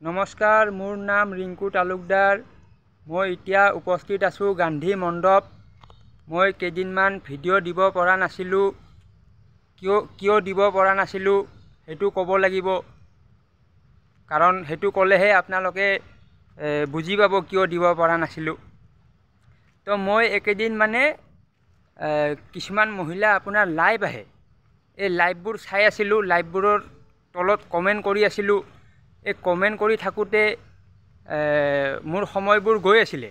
নমস্কাৰ, মোৰ নাম ৰিংকু তালুকদাৰ। মই এতিয়া উপস্থিত আছোঁ গান্ধী মণ্ডপ। মই কেইদিনমান ভিডিঅ' দিব পৰা নাছিলোঁ। কিয় দিব পৰা নাছিলোঁ সেইটো ক'ব লাগিব, কাৰণ সেইটো ক'লেহে আপোনালোকে বুজি পাব কিয় দিব পৰা নাছিলোঁ। তো মই একেদিন মানে কিছুমান মহিলা আপোনাৰ লাইভ আহে, এই লাইভবোৰ চাই আছিলোঁ, লাইভবোৰৰ তলত কমেণ্ট কৰি আছিলোঁ। এই কমেণ্ট কৰি থাকোঁতে মোৰ সময়বোৰ গৈ আছিলে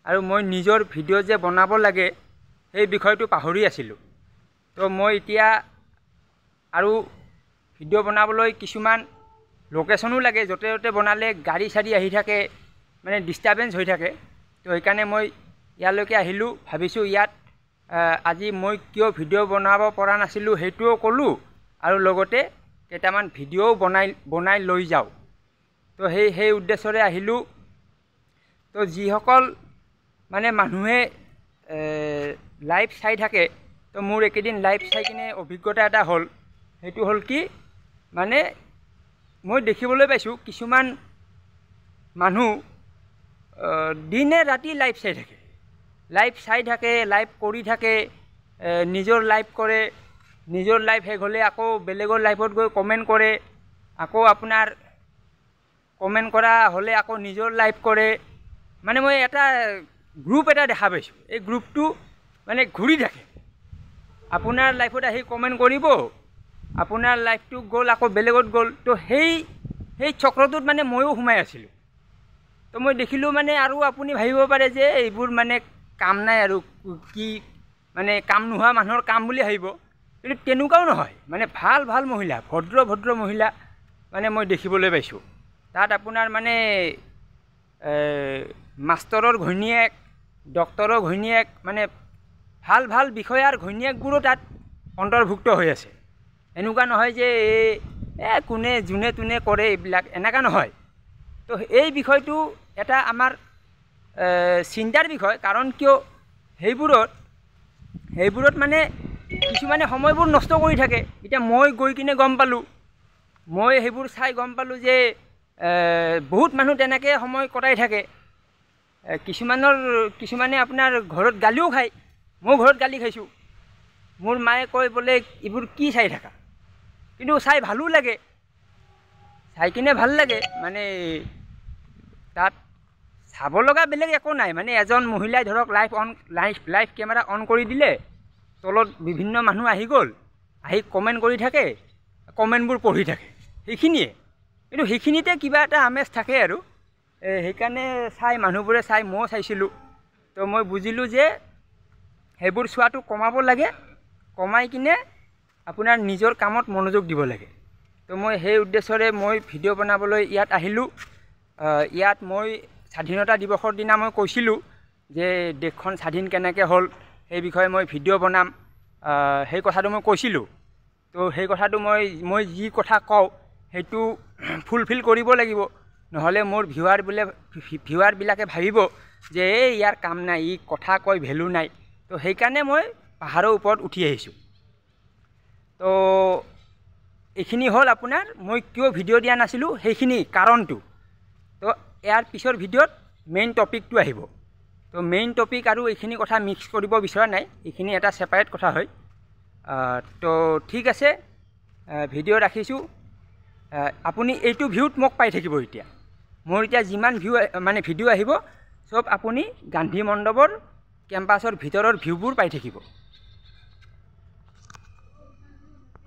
আৰু মই নিজৰ ভিডিঅ' যে বনাব লাগে সেই বিষয়টো পাহৰি আছিলোঁ। তো মই এতিয়া আৰু ভিডিঅ' বনাবলৈ কিছুমান লোকেশ্যনো লাগে, য'তে ত'তে বনালে গাড়ী চাড়ী আহি থাকে, মানে ডিষ্টাৰ্বেঞ্চ হৈ থাকে। তো সেইকাৰণে মই ইয়ালৈকে আহিলোঁ। ভাবিছোঁ ইয়াত আজি মই কিয় ভিডিঅ' বনাব পৰা নাছিলোঁ সেইটোও ক'লোঁ আৰু লগতে কেইটামান ভিডিঅ'ও বনাই লৈ যাওঁ। তো সেই উদ্দেশ্যৰে আহিলোঁ। তো যিসকল মানে মানুহে লাইভ চাই থাকে, তো মোৰ একেদিন লাইভ চাই কিনে অভিজ্ঞতা এটা হ'ল। সেইটো হ'ল কি, মানে মই দেখিবলৈ পাইছোঁ কিছুমান মানুহ দিনে ৰাতি লাইভ চাই থাকে, লাইভ কৰি থাকে, নিজৰ লাইভ কৰে, নিজৰ লাইভ শেষ হ'লে আকৌ বেলেগৰ লাইভত গৈ কমেণ্ট কৰে, আকৌ আপোনাৰ কমেণ্ট কৰা হ'লে আকৌ নিজৰ লাইভ কৰে। মানে মই এটা গ্ৰুপ এটা দেখা পাইছোঁ, এই গ্ৰুপটো মানে ঘূৰি থাকে। আপোনাৰ লাইভত আহি কমেণ্ট কৰিব, আপোনাৰ লাইভটো গ'ল আকৌ বেলেগত গ'ল। তো সেই চক্ৰটোত মানে ময়ো সোমাই আছিলোঁ। তো মই দেখিলোঁ মানে, আৰু আপুনি ভাবিব পাৰে যে এইবোৰ মানে কাম নাই আৰু কি, মানে কাম নোহোৱা মানুহৰ কাম বুলি ভাবিব, কিন্তু তেনেকুৱাও নহয়। মানে ভাল মহিলা, ভদ্ৰ মহিলা মানে মই দেখিবলৈ পাইছোঁ। তাত আপোনাৰ মানে মাষ্টৰৰ ঘৈণীয়েক, ডক্তৰৰ ঘৈণীয়েক, মানে ভাল বিষয়াৰ ঘৈণীয়েকবোৰো তাত অন্তৰ্ভুক্ত হৈ আছে। এনেকুৱা নহয় যে যোনে তোনে কৰে এইবিলাক, এনেকুৱা নহয়। তো এই বিষয়টো এটা আমাৰ চিন্তাৰ বিষয়। কাৰণ কিয়, সেইবোৰত মানে কিছুমানে সময়বোৰ নষ্ট কৰি থাকে। এতিয়া মই গৈ কিনে গম পালোঁ, মই সেইবোৰ চাই গম পালোঁ যে বহুত মানুহ তেনেকৈ সময় কটাই থাকে। কিছুমানে আপোনাৰ ঘৰত গালিও খায়। মই ঘৰত গালি খাইছোঁ। মোৰ মায়ে কয় বোলে এইবোৰ কি চাই থাকা, কিন্তু চাই ভালো লাগে, চাই কিনে ভাল লাগে। মানে তাত চাব লগা বেলেগ একো নাই। মানে এজন মহিলাই ধৰক লাইভ কেমেৰা অন কৰি দিলে, তলত বিভিন্ন মানুহ আহি গ'ল, আহি কমেণ্ট কৰি থাকে, কমেণ্টবোৰ পঢ়ি থাকে, সেইখিনিয়ে। কিন্তু সেইখিনিতে কিবা এটা আমেজ থাকে আৰু সেইকাৰণে মানুহবোৰে চাই, ময়ো চাইছিলোঁ। তো মই বুজিলোঁ যে সেইবোৰ চোৱাটো কমাব লাগে, কমাই কিনে আপোনাৰ নিজৰ কামত মনোযোগ দিব লাগে। তো মই সেই উদ্দেশ্যৰে মই ভিডিঅ' বনাবলৈ ইয়াত আহিলোঁ। ইয়াত মই স্বাধীনতা দিৱসৰ দিনা মই কৈছিলোঁ যে দেশখন স্বাধীন কেনেকৈ হ'ল সেই বিষয়ে মই ভিডিঅ' বনাম, সেই কথাটো মই কৈছিলোঁ। তো সেই কথাটো মই যি কথা কওঁ সেইটো ফুলফিল কৰিব লাগিব, নহ'লে মোৰ ভিউৱাৰবিলাকে ভাবিব যে ইয়াৰ কাম নাই, ই কথা কয়, ভেলু নাই। তো সেইকাৰণে মই পাহাৰৰ ওপৰত উঠি আহিছোঁ। তো এইখিনি হ'ল আপোনাৰ মই কিয় ভিডিঅ' দিয়া নাছিলোঁ সেইখিনি কাৰণটো। তো ইয়াৰ পিছৰ ভিডিঅ'ত মেইন টপিকটো আহিব। তো মেইন টপিক আৰু এইখিনি কথা মিক্স কৰিব বিচৰা নাই, এইখিনি এটা ছেপাৰেট কথা হয়। তো ঠিক আছে, ভিডিঅ' ৰাখিছোঁ। আপুনি এইটো ভিউত মোক পাই থাকিব। এতিয়া মোৰ যিমান ভিডিঅ' আহিব চব আপুনি গান্ধী মণ্ডপৰ কেম্পাছৰ ভিতৰৰ ভিউবোৰ পাই থাকিব।